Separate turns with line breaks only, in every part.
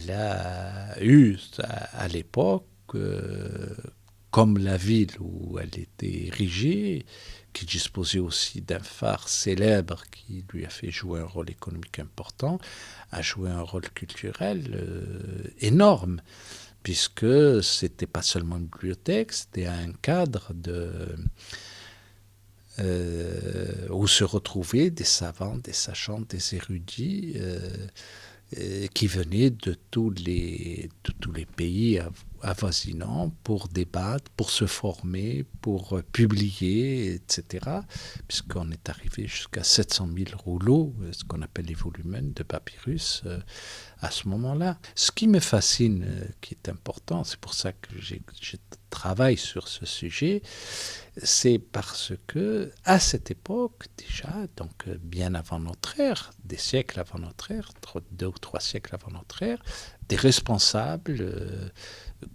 elle a eu à l'époque, comme la ville où elle était érigée, qui disposait aussi d'un phare célèbre qui lui a fait jouer un rôle économique important, a joué un rôle culturel énorme, puisque c'était pas seulement une bibliothèque, c'était un cadre où se retrouvaient des savants, des sachants, des érudits qui venaient de tous les pays avoisinants pour débattre, pour se former, pour publier, etc. Puisqu'on est arrivé jusqu'à 700 000 rouleaux, ce qu'on appelle les volumens de papyrus, à ce moment-là. Ce qui me fascine, qui est important, c'est pour ça que je travaille sur ce sujet, c'est parce que à cette époque déjà, donc bien avant notre ère, des siècles avant notre ère, 2 ou 3 siècles avant notre ère, des responsables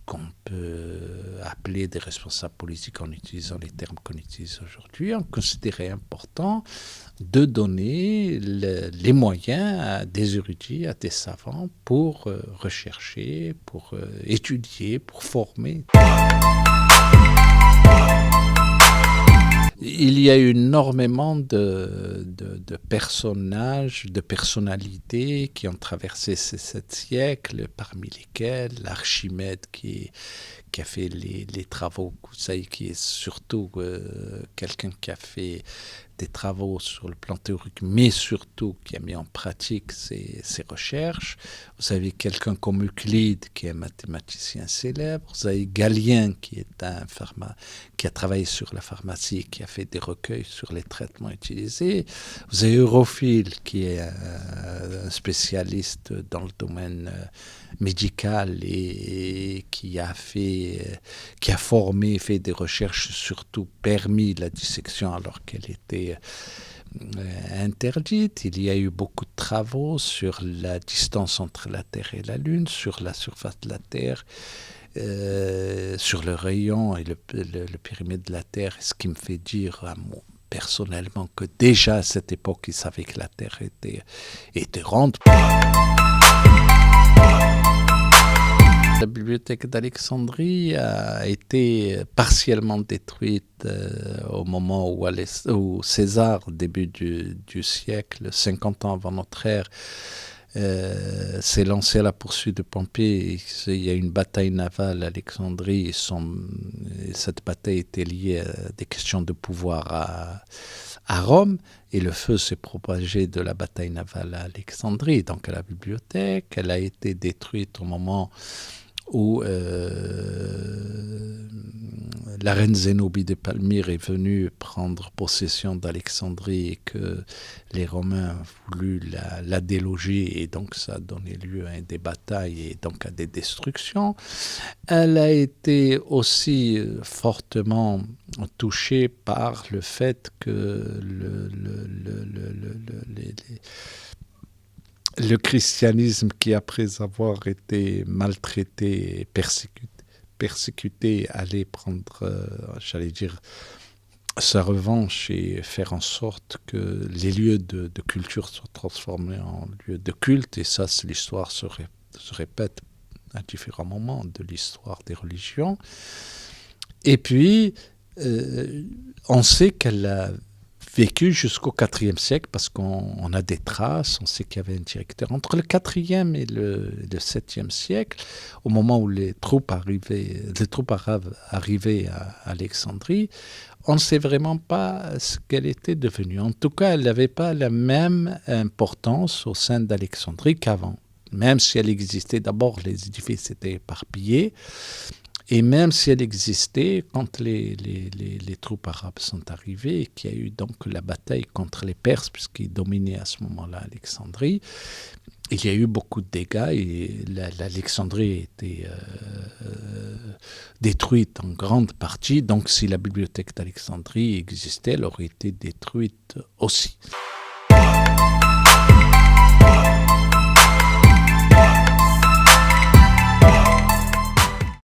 qu'on peut appeler des responsables politiques en utilisant les termes qu'on utilise aujourd'hui, ont considéré important de donner les moyens à des érudits, à des savants pour rechercher, pour étudier, pour former. Il y a eu énormément de personnages, de personnalités qui ont traversé ces 7 siècles, parmi lesquels Archimède qui a fait les travaux, vous savez, qui est surtout quelqu'un qui a fait des travaux sur le plan théorique, mais surtout qui a mis en pratique ses recherches. Vous avez quelqu'un comme Euclide, qui est un mathématicien célèbre. Vous avez Galien, qui est qui a travaillé sur la pharmacie, qui a fait des recueils sur les traitements utilisés. Vous avez Europhile, qui est un spécialiste dans le domaine médical et qui a formé, fait des recherches, surtout permis la dissection alors qu'elle était interdite. Il y a eu beaucoup de travaux sur la distance entre la Terre et la Lune, sur la surface de la Terre, sur le rayon et le périmètre de la Terre, ce qui me fait dire personnellement que déjà à cette époque, ils savaient que la Terre était ronde. La bibliothèque d'Alexandrie a été partiellement détruite au moment où César, début du siècle, 50 ans avant notre ère, s'est lancé à la poursuite de Pompée. Il y a une bataille navale à Alexandrie. Et cette bataille était liée à des questions de pouvoir à Rome. Et le feu s'est propagé de la bataille navale à Alexandrie, donc à la bibliothèque. Elle a été détruite au moment où la reine Zénobie de Palmyre est venue prendre possession d'Alexandrie et que les Romains ont voulu la déloger, et donc ça a donné lieu à des batailles et donc à des destructions. Elle a été aussi fortement touchée par le fait que le christianisme, qui après avoir été maltraité et persécuté, allait prendre, sa revanche et faire en sorte que les lieux de culture soient transformés en lieux de culte. Et ça, l'histoire se répète à différents moments de l'histoire des religions. Et puis, on sait qu'elle a vécu jusqu'au IVe siècle, parce qu'on a des traces, on sait qu'il y avait un directeur. Entre le IVe et le VIIe siècle, au moment où les troupes arabes arrivaient à Alexandrie, on ne sait vraiment pas ce qu'elle était devenue. En tout cas, elle n'avait pas la même importance au sein d'Alexandrie qu'avant. Même si elle existait, d'abord les édifices étaient éparpillés, et même si elle existait, quand les troupes arabes sont arrivées, et qu'il y a eu donc la bataille contre les Perses, puisqu'ils dominaient à ce moment-là Alexandrie, il y a eu beaucoup de dégâts et l'Alexandrie a été détruite en grande partie. Donc si la bibliothèque d'Alexandrie existait, elle aurait été détruite aussi.